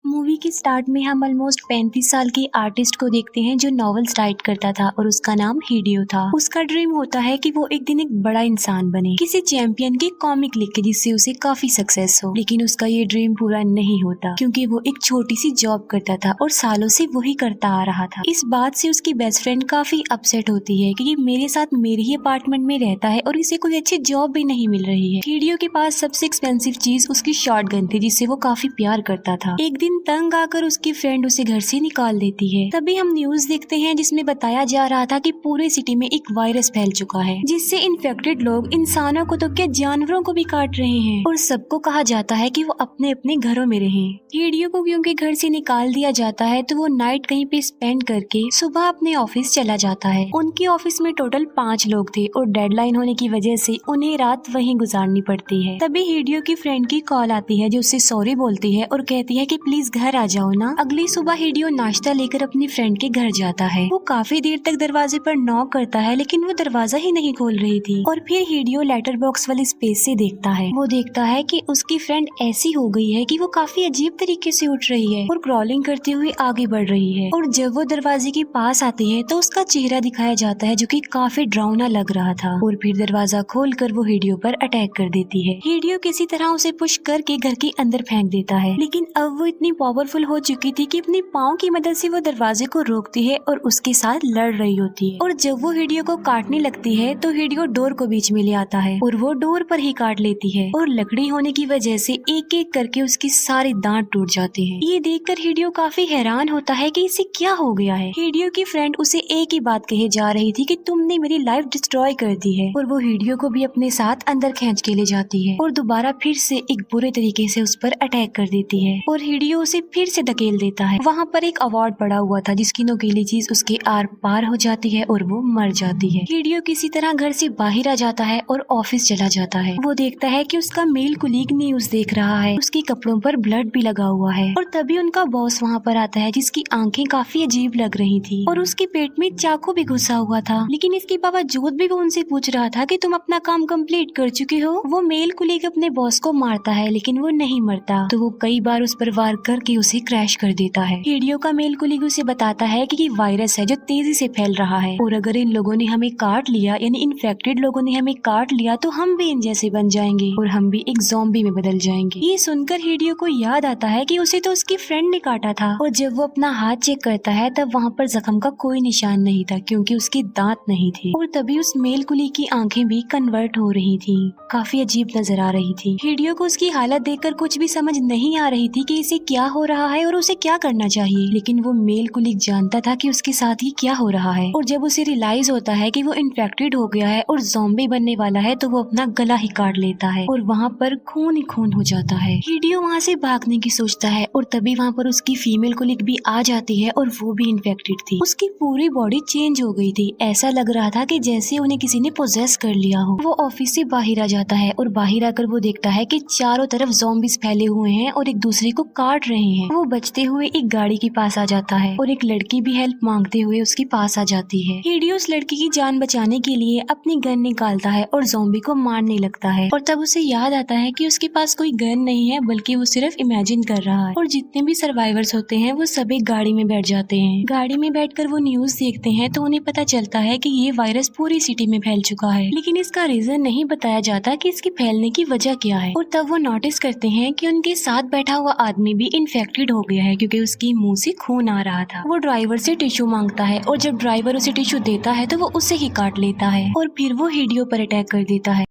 Movie के start में हम ऑलमोस्ट 35 साल के आर्टिस्ट को देखते हैं जो नॉवेल्स राइट करता था और उसका नाम हिडियो था। उसका ड्रीम होता है कि वो एक दिन एक बड़ा इंसान बने, किसी चैंपियन की कॉमिक लिख के जिससे उसे काफी सक्सेस हो। लेकिन उसका ये ड्रीम पूरा नहीं होता क्योंकि वो एक छोटी सी जॉब करता था और सालों से वही करता आ रहा था। इस बात से उसकी बेस्ट फ्रेंड काफी अपसेट होती है कि ये मेरे साथ मेरे ही अपार्टमेंट में रहता है और इसे कोई अच्छी जॉब भी नहीं मिल रही है। हिडियो के पास सबसे एक्सपेंसिव चीज उसकी शॉटगन थी जिससे वो काफी प्यार करता था। एक दिन तंग आकर उसकी फ्रेंड उसे घर से निकाल देती है। तभी हम न्यूज देखते हैं जिसमें बताया जा रहा था कि पूरे सिटी में एक वायरस फैल चुका है जिससे इन्फेक्टेड लोग इंसानों को तो क्या जानवरों को भी काट रहे हैं और सबको कहा जाता है कि वो अपने अपने घरों में रहें। हिडियो को क्योंकि घर से निकाल दिया जाता है तो वो नाइट कहीं पे स्पेंड करके सुबह अपने ऑफिस चला जाता है। उनके ऑफिस में टोटल 5 लोग थे और डेडलाइन होने की वजह से उन्हें रात वहीं गुजारनी पड़ती है। तभी हिडियो की फ्रेंड की कॉल आती है जो उससे सॉरी बोलती है और कहती है कि प्लीज घर आ जाओ ना। अगली सुबह हिडियो नाश्ता लेकर अपनी फ्रेंड के घर जाता है। वो काफी देर तक दरवाजे पर नॉक करता है लेकिन वो दरवाजा ही नहीं खोल रही थी और फिर हिडियो लेटर बॉक्स वाली स्पेस से देखता है। वो देखता है कि उसकी फ्रेंड ऐसी हो गई है कि वो काफी अजीब तरीके से उठ रही है और क्रॉलिंग करते हुए आगे बढ़ रही है और जब वो दरवाजे के पास आती है तो उसका चेहरा दिखाया जाता है जो कि काफी डरावना लग रहा था और फिर दरवाजा खोलकर वो हिडियो पर अटैक कर देती है। हिडियो किसी तरह उसे पुश करके घर के अंदर फेंक देता है लेकिन अब वो इतनी पावरफुल हो चुकी थी कि अपने पाँव की मदद से वो दरवाजे को रोकती है और उसके साथ लड़ रही होती है और जब वो हिडियो को काटने लगती है तो हिडियो डोर को बीच में ले आता है और वो डोर पर ही काट लेती है और लकड़ी होने की वजह से एक एक करके उसकी सारे दांत टूट जाते हैं। ये देखकर हिडियो काफी हैरान होता है कि इसे क्या हो गया है। हिडियो की फ्रेंड उसे एक ही बात कहे जा रही थी कि तुमने मेरी लाइफ डिस्ट्रॉय कर दी है और वो हिडियो को भी अपने साथ अंदर खींच के ले जाती है और दोबारा फिर से एक बुरे तरीके से उस पर अटैक कर देती है और हिडियो उसे फिर से धकेल देता है। वहाँ पर एक अवार्ड पड़ा हुआ था जिसकी नुकीली चीज उसके आर पार हो जाती है और वो मर जाती है। हिडियो किसी तरह घर से बाहर आ जाता है और ऑफिस चला जाता है। वो देखता है कि उसका मेल कुलीग न्यूज देख रहा है, उसके कपड़ों पर ब्लड भी लगा हुआ है और तभी उनका बॉस वहाँ पर आता है जिसकी आंखें काफी अजीब लग रही थी और उसके पेट में चाकू भी घुसा हुआ था। लेकिन इसके बावजूद भी वो उनसे पूछ रहा था कि तुम अपना काम कंप्लीट कर चुके हो। वो मेल कुलीग अपने बॉस को मारता है लेकिन वो नहीं मरता तो वो कई बार उस पर वार करके उसे क्रैश कर देता है। हिडियो का मेल कुलीग उसे बताता है कि ये वायरस है जो तेजी से फैल रहा है और अगर इन लोगों ने हमें काट लिया यानी इन्फेक्टेड लोगों ने हमें काट लिया तो हम भी इन जैसे बन जाएंगे और हम भी एक ज़ॉम्बी में बदल जाएंगे। ये सुनकर हिडियो को याद आता है कि उसे तो उसकी फ्रेंड ने काटा था और जब वो अपना हाथ चेक करता है तब वहाँ पर जख्म का कोई निशान नहीं था क्योंकि उसके दांत नहीं थे और तभी उस मेल कुलीग की आंखें भी कन्वर्ट हो रही थी, काफी अजीब नजर आ रही थी। हिडियो को उसकी हालत देखकर कुछ भी समझ नहीं आ रही थी कि इसे क्या हो रहा है और उसे क्या करना चाहिए। लेकिन वो मेल कुलीग जानता था कि उसके साथ ही क्या हो रहा है और जब उसे रियलाइज होता है कि वो इन्फेक्टेड हो गया है और ज़ॉम्बी बनने वाला है तो वो अपना गला ही काट लेता है और वहाँ पर खून ही खून हो जाता है। हिडियो वहाँ से भागने की सोचता है और तभी वहाँ पर उसकी फीमेल कुलीग भी आ जाती है और वो भी इन्फेक्टेड थी। उसकी पूरी बॉडी चेंज हो गई थी, ऐसा लग रहा था कि जैसे उन्हें किसी ने पोजेस कर लिया हो। वो ऑफिस से बाहर आ जाता है और बाहर आकर वो देखता है कि चारों तरफ ज़ॉम्बीज फैले हुए हैं और एक दूसरे को काट रहे हैं। वो बचते हुए एक गाड़ी के पास आ जाता है और एक लड़की भी हेल्प मांगते हुए उसके पास आ जाती है। हिडियो उस लड़की की जान बचाने के लिए अपनी गन निकालता है और ज़ॉम्बी को मारने लगता है और तब उसे याद आता है कि उसके पास कोई गन नहीं है बल्कि वो सिर्फ इमेजिन कर रहा है और जितने भी सर्वाइवर्स होते हैं वो सब एक गाड़ी में बैठ जाते हैं। गाड़ी में बैठकर वो न्यूज देखते हैं तो उन्हें पता चलता है कि ये वायरस पूरी सिटी में फैल चुका है लेकिन इसका रीजन नहीं बताया जाता कि इसके फैलने की वजह क्या है। और तब वो नोटिस करते हैं कि उनके साथ बैठा हुआ आदमी भी इन्फेक्टेड हो गया है क्योंकि उसकी मुंह से खून आ रहा था। वो ड्राइवर से टिश्यू मांगता है और जब ड्राइवर उसे टिश्यू देता है तो वो उसे ही काट लेता है और फिर वो हिडियो पर अटैक कर देता है।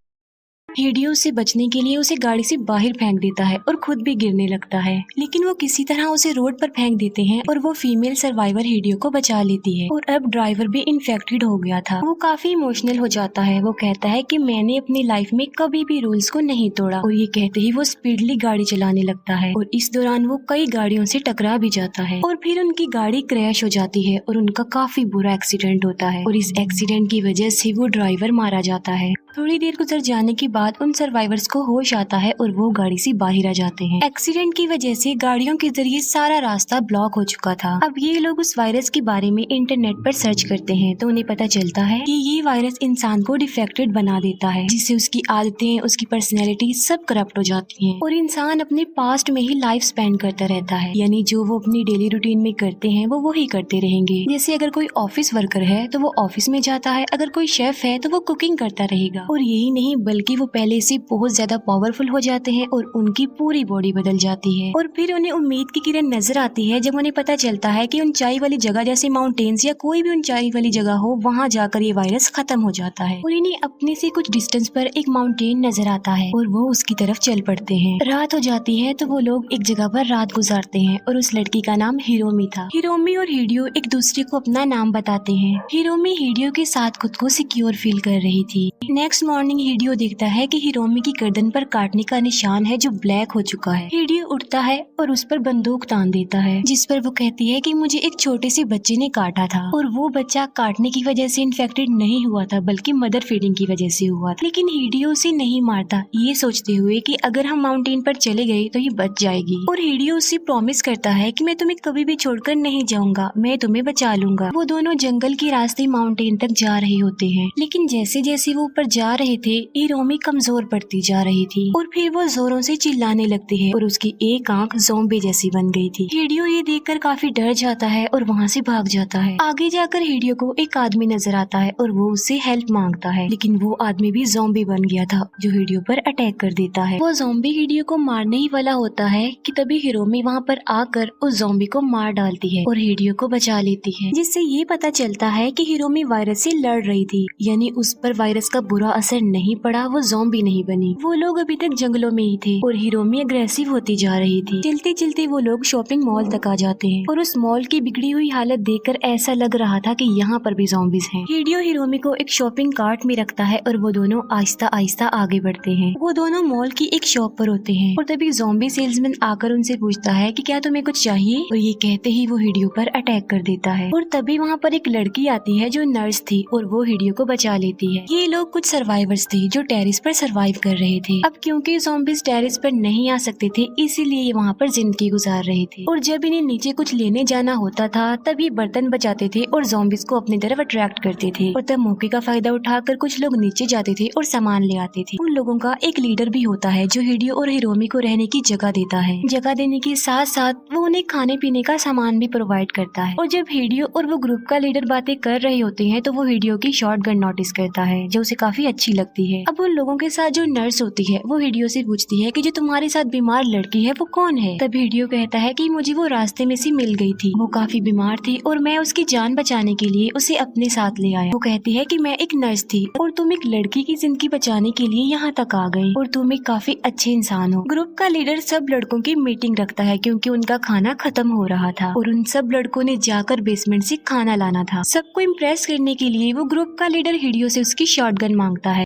हिडियो से बचने के लिए उसे गाड़ी से बाहर फेंक देता है और खुद भी गिरने लगता है लेकिन वो किसी तरह उसे रोड पर फेंक देते हैं और वो फीमेल सर्वाइवर हिडियो को बचा लेती है और अब ड्राइवर भी इन्फेक्टेड हो गया था। वो काफी इमोशनल हो जाता है। वो कहता है कि मैंने अपनी लाइफ में कभी भी रूल्स को नहीं तोड़ा और ये कहते ही वो स्पीडली गाड़ी चलाने लगता है और इस दौरान वो कई गाड़ियों से टकरा भी जाता है और फिर उनकी गाड़ी क्रैश हो जाती है और उनका काफी बुरा एक्सीडेंट होता है और इस एक्सीडेंट की वजह से वो ड्राइवर मारा जाता है। थोड़ी देर गुजर जाने के बाद बाद उन सर्वाइवर्स को होश आता है और वो गाड़ी से बाहर आ जाते हैं। एक्सीडेंट की वजह से गाड़ियों के जरिए सारा रास्ता ब्लॉक हो चुका था। अब ये लोग उस वायरस के बारे में इंटरनेट पर सर्च करते हैं तो उन्हें पता चलता है कि ये वायरस इंसान को डिफेक्टेड बना देता है, जिससे उसकी आदतें, उसकी पर्सनैलिटी सब करप्ट हो जाती हैं और इंसान अपने पास्ट में ही लाइफ स्पेंड करता रहता है। यानी जो वो अपनी डेली रूटीन में करते हैं वो वही करते रहेंगे। जैसे अगर कोई ऑफिस वर्कर है तो वो ऑफिस में जाता है, अगर कोई शेफ है तो वो कुकिंग करता रहेगा। और यही नहीं बल्कि वो पहले से बहुत ज्यादा पावरफुल हो जाते हैं और उनकी पूरी बॉडी बदल जाती है। और फिर उन्हें उम्मीद की किरण नजर आती है जब उन्हें पता चलता है कि ऊंचाई वाली जगह जैसे माउंटेन्स या कोई भी ऊंचाई वाली जगह हो, वहाँ जाकर ये वायरस खत्म हो जाता है। और इन्हें अपने से कुछ डिस्टेंस पर एक माउंटेन नजर आता है और वो उसकी तरफ चल पड़ते हैं। रात हो जाती है तो वो लोग एक जगह पर रात गुजारते हैं और उस लड़की का नाम हिरोमी था। हिरोमी और हिडियो एक दूसरे को अपना नाम बताते हैं। हिरोमी हिडियो के साथ खुद को सिक्योर फील कर रही थी। नेक्स्ट मॉर्निंग हिडियो देखता है कि हिरोमी की गर्दन पर काटने का निशान है जो ब्लैक हो चुका है। हिडियो उठता है और उस पर बंदूक तान देता है, जिस पर वो कहती है कि मुझे एक छोटे से बच्चे ने काटा था और वो बच्चा काटने की वजह से इन्फेक्टेड नहीं हुआ था बल्कि मदर फीडिंग की वजह से हुआ था। लेकिन हिडियो उसे नहीं मारता, ये सोचते हुए कि अगर हम माउंटेन पर चले गए तो ये बच जाएगी। और हिडियो उसे प्रॉमिस करता है कि मैं तुम्हें कभी भी छोड़कर नहीं जाऊंगा, मैं तुम्हें बचा लूंगा। वो दोनों जंगल के रास्ते माउंटेन तक जा रहे होते हैं, लेकिन जैसे जैसे वो ऊपर जा रहे थे हिरोमी कमजोर पड़ती जा रही थी और फिर वो जोरों से चिल्लाने लगती है और उसकी एक आंख ज़ॉम्बी जैसी बन गई थी। हिडियो ये देखकर काफी डर जाता है और वहाँ से भाग जाता है। आगे जाकर हिडियो को एक आदमी नजर आता है और वो उससे हेल्प मांगता है, लेकिन वो आदमी भी ज़ॉम्बी बन गया था जो हिडियो पर अटैक कर देता है। वो ज़ॉम्बी हिडियो को मारने ही वाला होता है कि तभी हिरोमी वहाँ पर आकर उस ज़ॉम्बी को मार डालती है और हिडियो को बचा लेती है, जिससे ये पता चलता है कि हिरोमी वायरस से लड़ रही थी, यानी उस पर वायरस का बुरा असर नहीं पड़ा, वो ज़ॉम्बी नहीं बनी। वो लोग अभी तक जंगलों में ही थे और हिरोमी अग्रेसिव होती जा रही थी। चलते चलते वो लोग शॉपिंग मॉल तक आ जाते हैं और उस मॉल की बिगड़ी हुई हालत देखकर ऐसा लग रहा था कि यहाँ पर भी ज़ॉम्बीज हैं। हिडियो हिरोमी को एक शॉपिंग कार्ट में रखता है और वो दोनों आहिस्ता आहिस्ता आगे बढ़ते हैं। वो दोनों मॉल की एक शॉप पर होते हैं और तभी ज़ॉम्बी सेल्समैन आकर उनसे पूछता है कि क्या तुम्हें कुछ चाहिए, और ये कहते ही वो हिडियो पर अटैक कर देता है। और तभी वहाँ पर एक लड़की आती है जो नर्स थी और वो हिडियो को बचा लेती है। ये लोग कुछ सर्वाइवर्स थे जो टेरिस पर सर्वाइव कर रहे थे। अब क्योंकि ज़ॉम्बीज टेरिस पर नहीं आ सकते थे इसीलिए ये वहाँ पर जिंदगी गुजार रहे थे। और जब इन्हें नीचे कुछ लेने जाना होता था तब ये बर्तन बचाते थे और ज़ॉम्बीज को अपनी तरफ अट्रैक्ट करते थे। और तब मौके का फायदा उठाकर कुछ लोग नीचे जाते थे और सामान ले आते थे। उन लोगों का एक लीडर भी होता है जो हिडियो और हिरोमी को रहने की जगह देता है। जगह देने के साथ साथ वो उन्हें खाने पीने का सामान भी प्रोवाइड करता है। और जब हिडियो और वो ग्रुप का लीडर बातें कर रहे होते हैं तो वो हिडियो की शॉटगन नोटिस करता है जो उसे काफी अच्छी लगती है। अब उन लोगों के साथ जो नर्स होती है वो हिडियो से पूछती है कि जो तुम्हारे साथ बीमार लड़की है वो कौन है। तब हिडियो कहता है कि मुझे वो रास्ते में से मिल गई थी, वो काफी बीमार थी और मैं उसकी जान बचाने के लिए उसे अपने साथ ले आया। वो कहती है कि मैं एक नर्स थी और तुम एक लड़की की जिंदगी बचाने के लिए यहाँ तक आ गए और तुम एक काफी अच्छे इंसान हो। ग्रुप का लीडर सब लड़कों की मीटिंग रखता है क्योंकि उनका खाना खत्म हो रहा था और उन सब लड़कों ने जाकर बेसमेंट से खाना लाना था। सबको इम्प्रेस करने के लिए वो ग्रुप का लीडर हिडियो से उसकी शॉटगन मांगता है,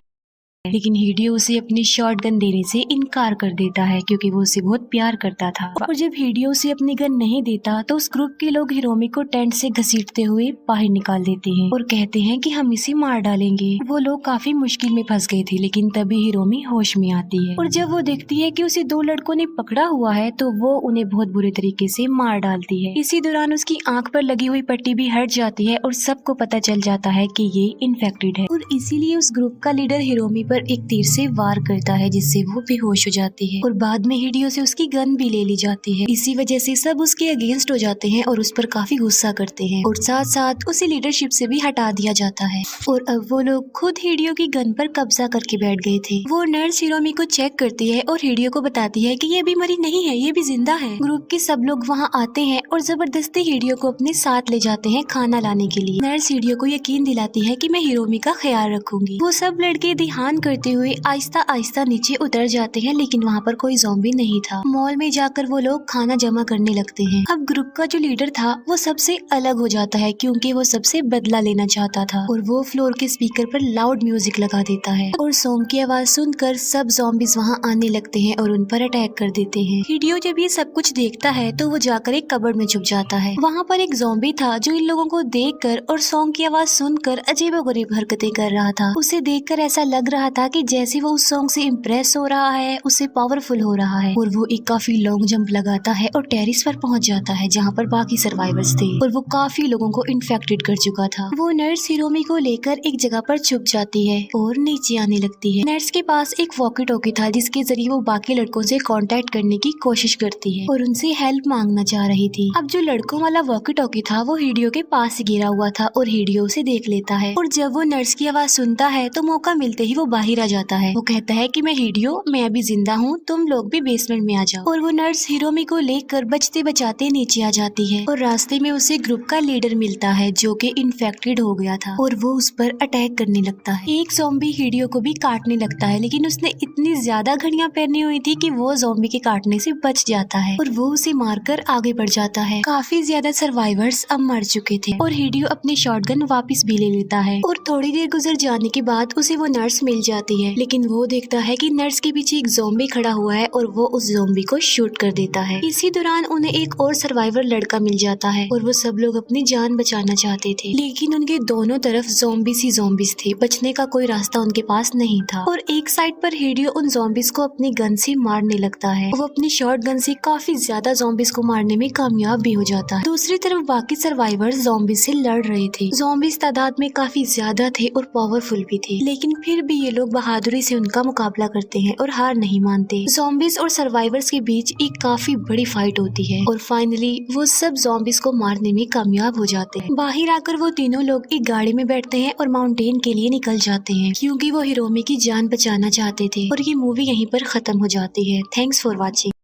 लेकिन हिडियो उसे अपनी शॉटगन देने से इनकार कर देता है क्योंकि वो उसे बहुत प्यार करता था। और जब हिडियो उसे अपनी गन नहीं देता तो उस ग्रुप के लोग हिरोमी को टेंट से घसीटते हुए बाहर निकाल देते हैं और कहते हैं कि हम इसे मार डालेंगे। वो लोग काफी मुश्किल में फंस गए थे, लेकिन तभी हिरोमी होश में आती है और जब वो देखती है कि उसे दो लड़कों ने पकड़ा हुआ है तो वो उन्हें बहुत बुरे तरीके से मार डालती है। इसी दौरान उसकी आंख पर लगी हुई पट्टी भी हट जाती है और सबको पता चल जाता है कि ये इन्फेक्टेड है और इसीलिए उस ग्रुप का लीडर हिरोमी पर एक तीर से वार करता है जिससे वो बेहोश हो जाती है और बाद में हिडियो से उसकी गन भी ले ली जाती है। इसी वजह से सब उसके अगेंस्ट हो जाते हैं और उस पर काफी गुस्सा करते हैं और साथ साथ उसे लीडरशिप से भी हटा दिया जाता है। और अब वो लोग खुद हिडियो की गन पर कब्जा करके बैठ गए थे। वो नर्स हिरोमी को चेक करती है और हिडियो को बताती है कि ये भी मरी नहीं है, ये भी जिंदा है। ग्रुप के सब लोग वहाँ आते हैं और जबरदस्ती हिडियो को अपने साथ ले जाते हैं खाना लाने के लिए। नर्स हिडियो को यकीन दिलाती है कि मैं हिरोमी का ख्याल रखूंगी। वो सब लड़के ध्यान करते हुए आहिस्ता आहिस्ता नीचे उतर जाते हैं, लेकिन वहाँ पर कोई ज़ॉम्बी नहीं था। मॉल में जाकर वो लोग खाना जमा करने लगते हैं। अब ग्रुप का जो लीडर था वो सबसे अलग हो जाता है क्योंकि वो सबसे बदला लेना चाहता था और वो फ्लोर के स्पीकर पर लाउड म्यूजिक लगा देता है और सॉन्ग की आवाज सुनकर सब ज़ॉम्बीज वहाँ आने लगते हैं और उन पर अटैक कर देते हैं। हिडियो जब ये सब कुछ देखता है तो वो जाकर एक कबर्ड में छुप जाता है। वहाँ पर एक ज़ॉम्बी था जो इन लोगों को देखकर और सॉन्ग की आवाज सुनकर अजीबोगरीब हरकतें कर रहा था। उसे देखकर ऐसा लग रहा रहा था कि जैसे वो उस सॉन्ग से इम्प्रेस हो रहा है उससे पावरफुल हो रहा है और वो एक काफी लॉन्ग जंप लगाता है और टेरिस पर पहुंच जाता है जहाँ पर बाकी सर्वाइवर्स थे और वो काफी लोगों को इन्फेक्टेड कर चुका था। वो नर्स हिरोमी को लेकर एक जगह पर छुप जाती है और नीचे आने लगती है। नर्स के पास एक वॉकी टॉकी था जिसके जरिए वो बाकी लड़कों से कांटेक्ट करने की कोशिश करती है और उनसे हेल्प मांगना चाह रही थी। अब जो लड़कों वाला वॉकी टॉकी था वो हिडियो के पास ही गिरा हुआ था और हिडियो उसे देख लेता है और जब वो नर्स की आवाज सुनता है तो मौका मिलते ही वो बाहर आ जाता है। वो कहता है कि मैं हिडियो, मैं अभी जिंदा हूँ, तुम लोग भी बेसमेंट में आ जाओ। और वो नर्स हिरोमी को लेकर बचते बचाते नीचे आ जाती है और रास्ते में उसे ग्रुप का लीडर मिलता है जो कि इन्फेक्टेड हो गया था और वो उस पर अटैक करने लगता है। एक ज़ॉम्बी हिडियो को भी काटने लगता है लेकिन उसने इतनी ज्यादा घड़ियां पहनी हुई थी कि वो ज़ॉम्बी के काटने से बच जाता है और वो उसे मारकर आगे बढ़ जाता है। काफी ज्यादा सर्वाइवर्स अब मर चुके थे और हिडियो अपनी शॉटगन वापस भी ले लेता है और थोड़ी देर गुजर जाने के बाद उसे वो नर्स मिल जाती है लेकिन वो देखता है कि नर्स के पीछे एक ज़ॉम्बी खड़ा हुआ है और वो उस ज़ॉम्बी को शूट कर देता है। इसी दौरान उन्हें एक और सर्वाइवर लड़का मिल जाता है और वो सब लोग अपनी जान बचाना चाहते थे लेकिन उनके दोनों तरफ ज़ॉम्बीज़ ही ज़ॉम्बीज़ थे, बचने का कोई रास्ता उनके पास नहीं था। और एक साइड पर हिडियो उन ज़ॉम्बीज़ को अपनी गन से मारने लगता है। वो अपनी शॉर्ट गन से काफी ज्यादा ज़ॉम्बीज़ को मारने में कामयाब भी हो जाता है। दूसरी तरफ बाकी सर्वाइवर ज़ॉम्बीज़ से लड़ रहे थे। ज़ॉम्बीज़ तादाद में काफी ज्यादा थे और पावरफुल भी थे लेकिन फिर भी ये लोग बहादुरी से उनका मुकाबला करते हैं और हार नहीं मानते। ज़ॉम्बीज़ और सर्वाइवर्स के बीच एक काफी बड़ी फाइट होती है और फाइनली वो सब ज़ॉम्बीज़ को मारने में कामयाब हो जाते हैं। बाहर आकर वो तीनों लोग एक गाड़ी में बैठते हैं और माउंटेन के लिए निकल जाते हैं क्योंकि वो हिरोमी की जान बचाना चाहते थे और ये मूवी यहीं पर खत्म हो जाती है। Thanks for watching.